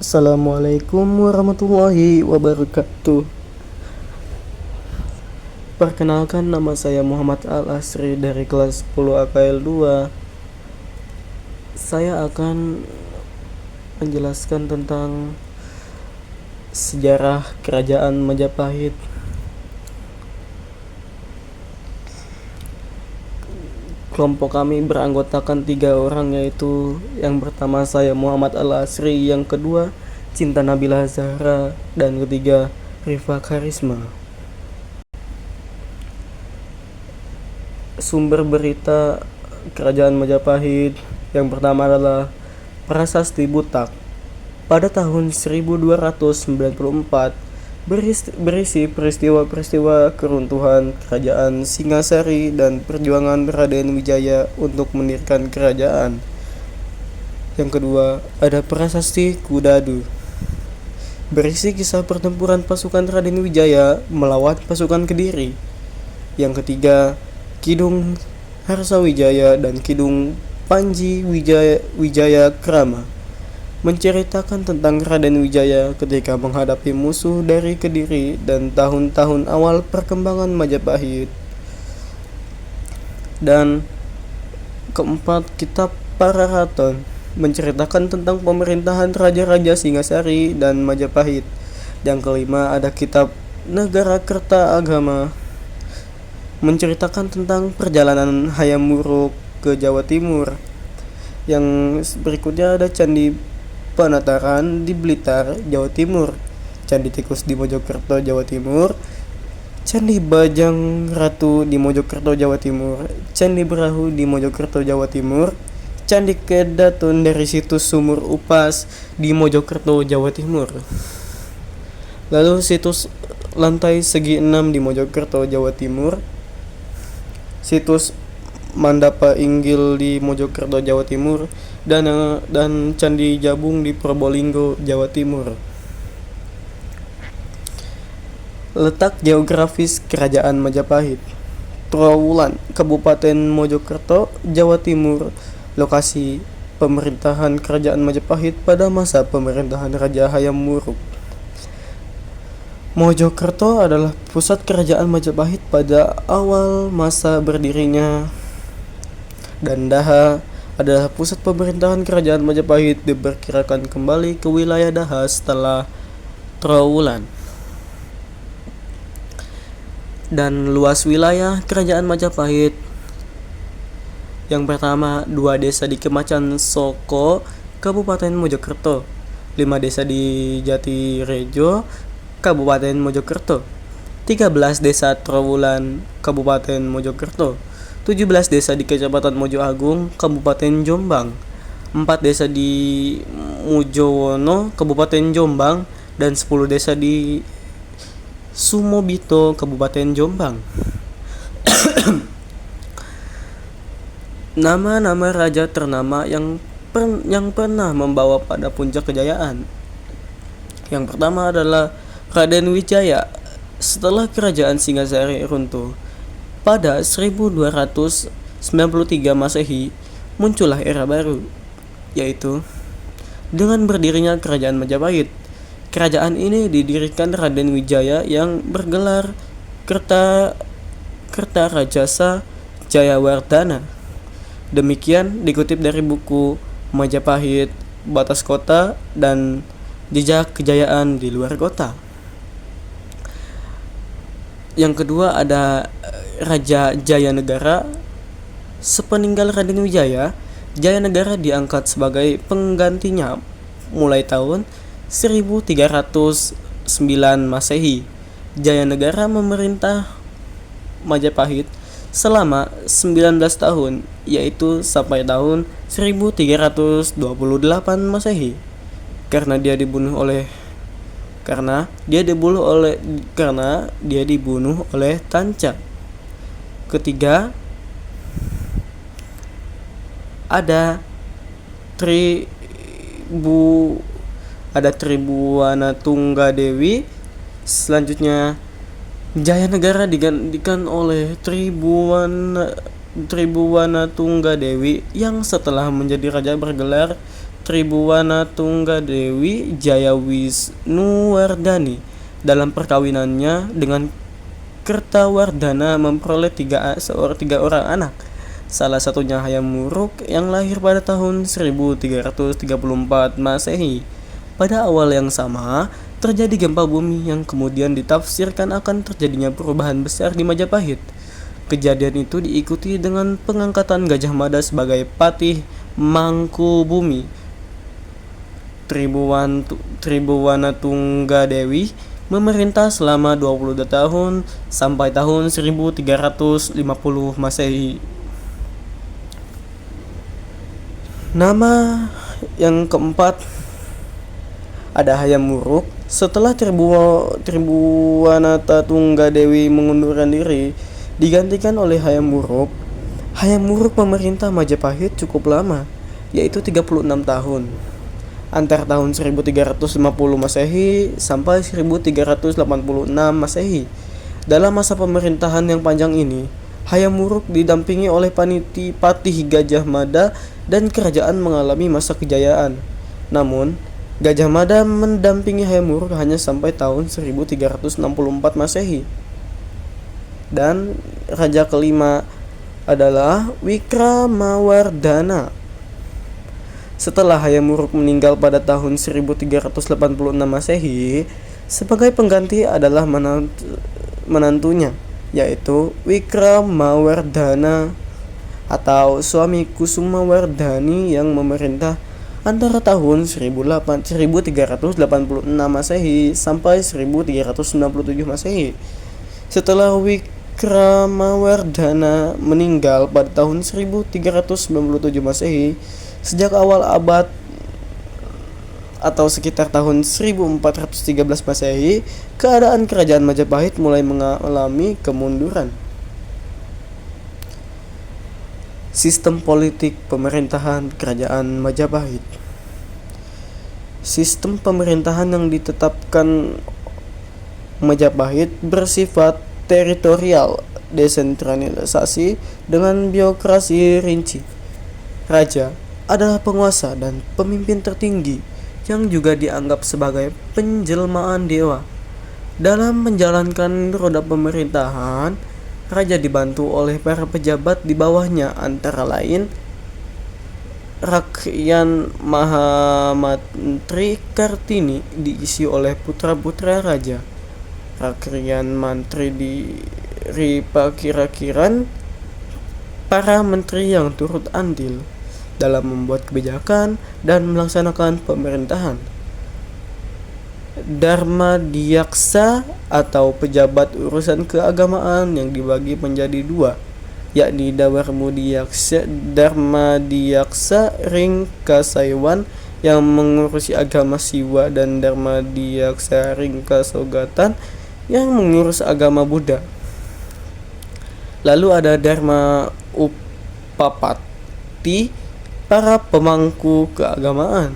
Assalamualaikum warahmatullahi wabarakatuh. Perkenalkan, nama saya Muhammad Al-Asri dari kelas 10 AKL 2. Saya akan menjelaskan tentang sejarah kerajaan Majapahit. Kelompok kami beranggotakan 3 orang, yaitu yang pertama saya Muhammad Al-Asri, yang kedua Cinta Nabila Zahra, dan ketiga Rifa Karisma. Sumber berita kerajaan Majapahit yang pertama adalah Prasasti Butak pada tahun 1294, berisi peristiwa-peristiwa keruntuhan kerajaan Singasari dan perjuangan Raden Wijaya untuk mendirikan kerajaan. Yang kedua ada Prasasti Kudadu, berisi kisah pertempuran pasukan Raden Wijaya melawan pasukan Kediri. Yang ketiga Kidung Harsawijaya dan Kidung Panji Wijaya Krama, menceritakan tentang Raden Wijaya ketika menghadapi musuh dari Kediri dan tahun-tahun awal perkembangan Majapahit. Dan keempat, kitab Pararaton, menceritakan tentang pemerintahan raja-raja Singasari dan Majapahit. Yang kelima ada kitab Negara Kerta Agama, menceritakan tentang perjalanan Hayam Wuruk ke Jawa Timur. Yang berikutnya ada Candi Penataran di Blitar, Jawa Timur, Candi Tikus di Mojokerto, Jawa Timur, Candi Bajang Ratu di Mojokerto, Jawa Timur, Candi Berahu di Mojokerto, Jawa Timur, Candi Kedatun dari situs Sumur Upas di Mojokerto, Jawa Timur. Lalu situs Lantai Segi 6 di Mojokerto, Jawa Timur, situs Mandapa Inggil di Mojokerto, Jawa Timur, dan Candi Jabung di Probolinggo, Jawa Timur. Letak geografis Kerajaan Majapahit: Trowulan, Kabupaten Mojokerto, Jawa Timur. Lokasi pemerintahan Kerajaan Majapahit pada masa pemerintahan Raja Hayam Wuruk. Mojokerto adalah pusat kerajaan Majapahit pada awal masa berdirinya, dan Daha adalah pusat pemerintahan kerajaan Majapahit diperkirakan kembali ke wilayah Daha setelah Trowulan. Dan luas wilayah kerajaan Majapahit: yang pertama 2 desa di Kemacan Soko, Kabupaten Mojokerto, 5 desa di Jatirejo, Kabupaten Mojokerto, 13 desa Trowulan, Kabupaten Mojokerto, 17 desa di Kecamatan Mojo Agung, Kabupaten Jombang, 4 desa di Mujowono, Kabupaten Jombang, dan 10 desa di Sumobito, Kabupaten Jombang. Nama-nama raja ternama yang pernah membawa pada puncak kejayaan. Yang pertama adalah Raden Wijaya. Setelah kerajaan Singasari runtuh pada 1293 Masehi, muncullah era baru, yaitu dengan berdirinya kerajaan Majapahit. Kerajaan ini didirikan Raden Wijaya yang bergelar Kertarajasa Jayawardhana. Demikian dikutip dari buku Majapahit, Batas Kota, dan Jejak Kejayaan di Luar Kota. Yang kedua ada Raja Jayanegara. Sepeninggal Raden Wijaya, Jayanegara diangkat sebagai penggantinya mulai tahun 1309 Masehi. Jayanegara memerintah Majapahit selama 19 tahun, yaitu sampai tahun 1328 Masehi. Karena dia dibunuh oleh Tanca. Ketiga ada Tribuana Tunggadewi. Selanjutnya Jayanegara digantikan oleh Tribuana Tunggadewi yang setelah menjadi raja bergelar Tribuwana Tunggadewi Jayawisnuwardani dalam perkawinannya dengan Kertawardhana memperoleh tiga orang anak. Salah satunya Hayam Wuruk yang lahir pada tahun 1334 Masehi. Pada awal yang sama, terjadi gempa bumi yang kemudian ditafsirkan akan terjadinya perubahan besar di Majapahit. Kejadian itu diikuti dengan pengangkatan Gajah Mada sebagai Patih Mangkubumi. Tribuwana Tunggadewi memerintah selama 22 tahun sampai tahun 1350 Masehi. Nama yang keempat ada Hayam Wuruk. Setelah Tribuwana Tunggadewi mengundurkan diri, digantikan oleh Hayam Wuruk. Hayam Wuruk memerintah Majapahit cukup lama, yaitu 36 tahun. Antara tahun 1350 Masehi sampai 1386 Masehi. Dalam masa pemerintahan yang panjang ini, Hayam Wuruk didampingi oleh Patih Gajah Mada dan kerajaan mengalami masa kejayaan. Namun, Gajah Mada mendampingi Hayam Wuruk hanya sampai tahun 1364 Masehi. Dan raja kelima adalah Wikramawardhana. Setelah Hayam Wuruk meninggal pada tahun 1386 Masehi, sebagai pengganti adalah menantunya, yaitu Wikramawardhana atau suami Kusumawardhani yang memerintah antara tahun 1386 Masehi sampai 1397 Masehi. Setelah Wikramawardhana meninggal pada tahun 1397 Masehi, sejak awal abad atau sekitar tahun 1413 Masehi, keadaan kerajaan Majapahit mulai mengalami kemunduran. Sistem politik pemerintahan kerajaan Majapahit. Sistem pemerintahan yang ditetapkan Majapahit bersifat teritorial, desentralisasi dengan birokrasi rinci. Raja adalah penguasa dan pemimpin tertinggi yang juga dianggap sebagai penjelmaan dewa. Dalam menjalankan roda pemerintahan, raja dibantu oleh para pejabat di bawahnya, antara lain Rakyan Mahamantri Kartini diisi oleh putra-putra raja. Rakyan Mantri diperkirakan para menteri yang turut andil dalam membuat kebijakan dan melaksanakan pemerintahan. Dharma Diyaksa atau pejabat urusan keagamaan yang dibagi menjadi dua, yakni Dharma Diyaksa Ringkasaiwan yang mengurusi agama Siwa dan Dharma Diyaksa Ringkasogatan yang mengurus agama Buddha. Lalu ada Dharma Upapati, para pemangku keagamaan.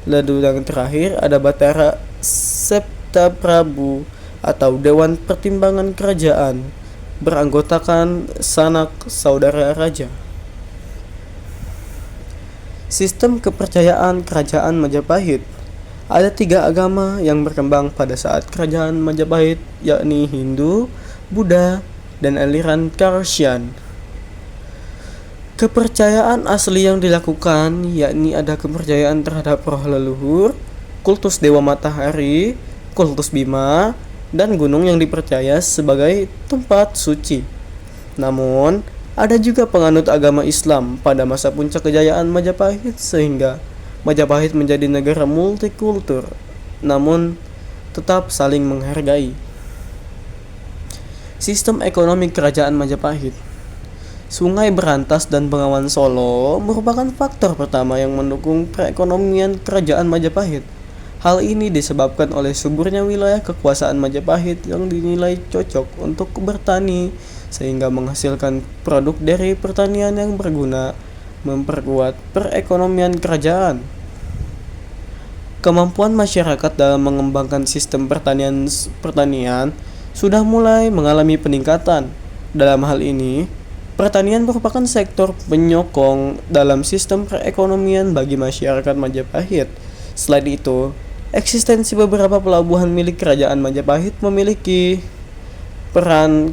Lalu yang terakhir ada Batara Septa Prabu atau Dewan Pertimbangan Kerajaan, beranggotakan sanak saudara raja. Sistem kepercayaan kerajaan Majapahit. Ada 3 agama yang berkembang pada saat kerajaan Majapahit, yakni Hindu, Buddha, dan aliran Karsian. Kepercayaan asli yang dilakukan yakni ada kepercayaan terhadap roh leluhur, kultus dewa matahari, kultus Bima, dan gunung yang dipercaya sebagai tempat suci. Namun, ada juga penganut agama Islam pada masa puncak kejayaan Majapahit, sehingga Majapahit menjadi negara multikultur, namun tetap saling menghargai. Sistem ekonomi kerajaan Majapahit. Sungai Berantas dan Bengawan Solo merupakan faktor pertama yang mendukung perekonomian kerajaan Majapahit. Hal ini disebabkan oleh suburnya wilayah kekuasaan Majapahit yang dinilai cocok untuk bertani, sehingga menghasilkan produk dari pertanian yang berguna, memperkuat perekonomian kerajaan. Kemampuan masyarakat dalam mengembangkan sistem pertanian sudah mulai mengalami peningkatan. Dalam hal ini, Pertanian merupakan sektor penyokong dalam sistem perekonomian bagi masyarakat Majapahit. Selain itu, eksistensi beberapa pelabuhan milik Kerajaan Majapahit memiliki peran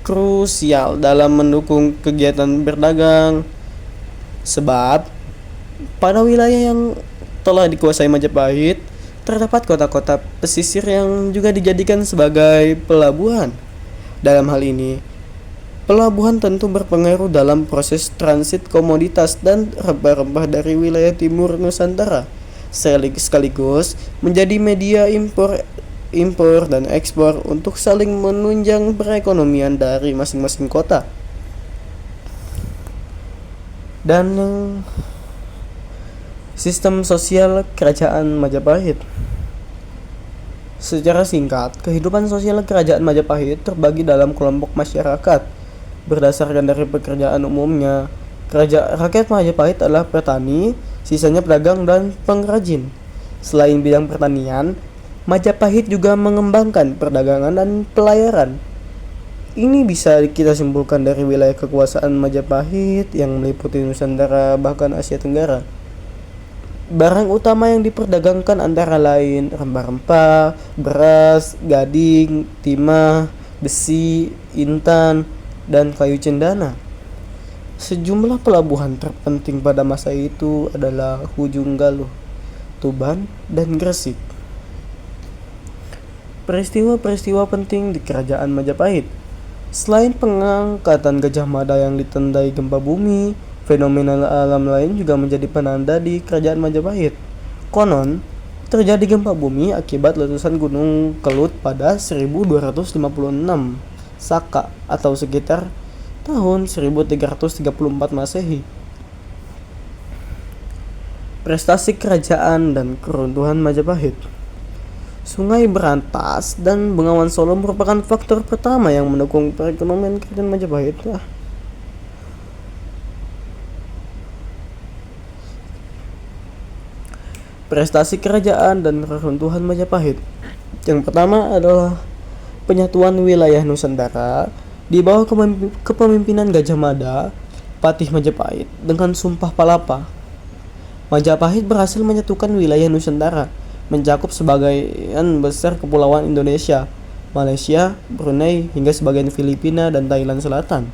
krusial dalam mendukung kegiatan berdagang. Sebab, pada wilayah yang telah dikuasai Majapahit, terdapat kota-kota pesisir yang juga dijadikan sebagai pelabuhan. Dalam hal ini, pelabuhan tentu berpengaruh dalam proses transit komoditas dan rempah-rempah dari wilayah timur Nusantara, sekaligus menjadi media impor dan ekspor untuk saling menunjang perekonomian dari masing-masing kota. Dan sistem sosial Kerajaan Majapahit. Secara singkat, kehidupan sosial Kerajaan Majapahit terbagi dalam kelompok masyarakat. Berdasarkan dari pekerjaan umumnya, rakyat Majapahit adalah petani, sisanya pedagang dan pengrajin. Selain bidang pertanian, Majapahit juga mengembangkan perdagangan dan pelayaran. Ini bisa kita simpulkan dari wilayah kekuasaan Majapahit yang meliputi Nusantara bahkan Asia Tenggara. Barang utama yang diperdagangkan antara lain rempah-rempah, beras, gading, timah, besi, intan, dan kayu cendana. Sejumlah pelabuhan terpenting pada masa itu adalah Ujung Galuh, Tuban, dan Gresik. Peristiwa-peristiwa penting di Kerajaan Majapahit. Selain pengangkatan Gajah Mada yang ditandai gempa bumi, fenomena alam lain juga menjadi penanda di Kerajaan Majapahit. Konon, terjadi gempa bumi akibat letusan Gunung Kelut pada 1256 Saka atau sekitar tahun 1334 Masehi. Prestasi kerajaan dan keruntuhan Majapahit. Sungai Berantas dan Bengawan Solo merupakan faktor pertama yang mendukung perekonomian Kerajaan Majapahit. Prestasi kerajaan dan keruntuhan Majapahit. Yang pertama adalah penyatuan wilayah Nusantara di bawah kepemimpinan Gajah Mada, Patih Majapahit dengan Sumpah Palapa. Majapahit berhasil menyatukan wilayah Nusantara, mencakup sebagian besar kepulauan Indonesia, Malaysia, Brunei, hingga sebagian Filipina dan Thailand Selatan.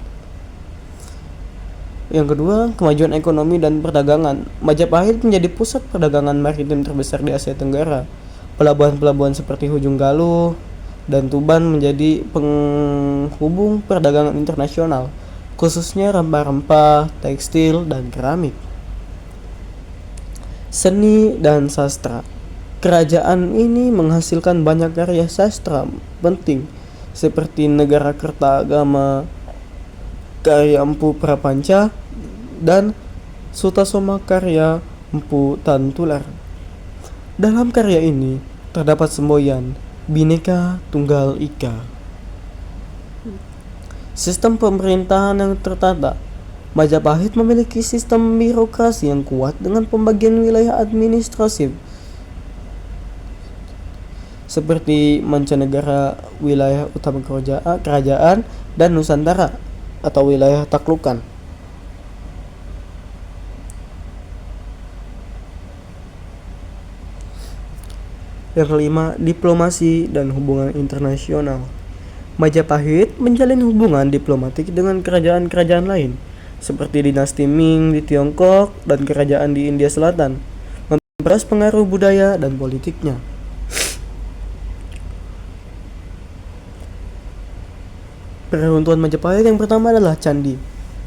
Yang kedua, kemajuan ekonomi dan perdagangan. Majapahit menjadi pusat perdagangan maritim terbesar di Asia Tenggara. Pelabuhan-pelabuhan seperti Ujung Galuh dan Tuban menjadi penghubung perdagangan internasional, khususnya rempah-rempah, tekstil, dan keramik. Seni dan sastra. Kerajaan ini menghasilkan banyak karya sastra penting seperti Negara Kertagama karya Empu Prapanca dan Sutasoma karya Empu Tantular. Dalam karya ini terdapat semboyan Bhinneka Tunggal Ika. Sistem pemerintahan yang tertata. Majapahit memiliki sistem birokrasi yang kuat dengan pembagian wilayah administratif seperti mancanegara, wilayah utama kerajaan, dan Nusantara atau wilayah taklukan. Yang kelima, diplomasi dan hubungan internasional. Majapahit menjalin hubungan diplomatik dengan kerajaan-kerajaan lain, seperti dinasti Ming di Tiongkok dan kerajaan di India Selatan, memperas pengaruh budaya dan politiknya. Peruntuhan Majapahit yang pertama adalah Candi.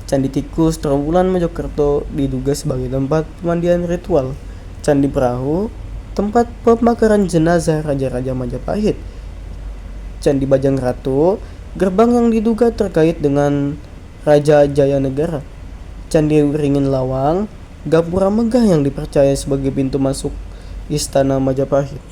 Candi Tikus Trawulan Mojokerto diduga sebagai tempat pemandian ritual. Candi Perahu, tempat pembakaran jenazah raja-raja Majapahit. Candi Bajang Ratu, gerbang yang diduga terkait dengan Raja Jayanegara. Candi Wiringin Lawang, gapura megah yang dipercaya sebagai pintu masuk istana Majapahit.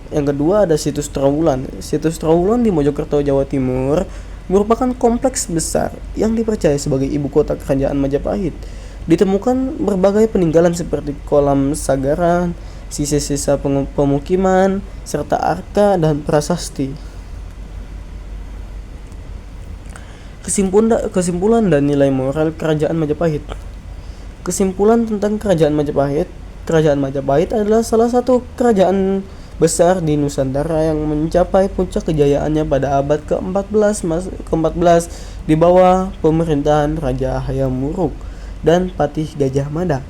Yang kedua ada Situs Trawulan. Situs Trawulan di Mojokerto, Jawa Timur merupakan kompleks besar yang dipercaya sebagai ibu kota kerajaan Majapahit. Ditemukan berbagai peninggalan seperti kolam sagaran, sisa-sisa pemukiman, serta arka dan prasasti. Kesimpulan dan nilai moral Kerajaan Majapahit. Kesimpulan tentang Kerajaan Majapahit. Kerajaan Majapahit adalah salah satu kerajaan besar di Nusantara yang mencapai puncak kejayaannya pada abad ke-14 di bawah pemerintahan Raja Hayam Wuruk dan Patih Gajah Mada.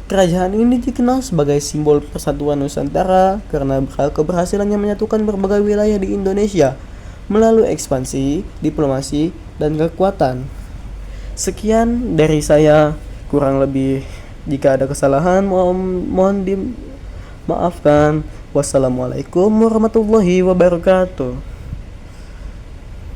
Kerajaan ini dikenal sebagai simbol persatuan Nusantara karena keberhasilannya menyatukan berbagai wilayah di Indonesia melalui ekspansi, diplomasi, dan kekuatan. Sekian dari saya, kurang lebih jika ada kesalahan mohon dimaafkan. Wassalamualaikum warahmatullahi wabarakatuh.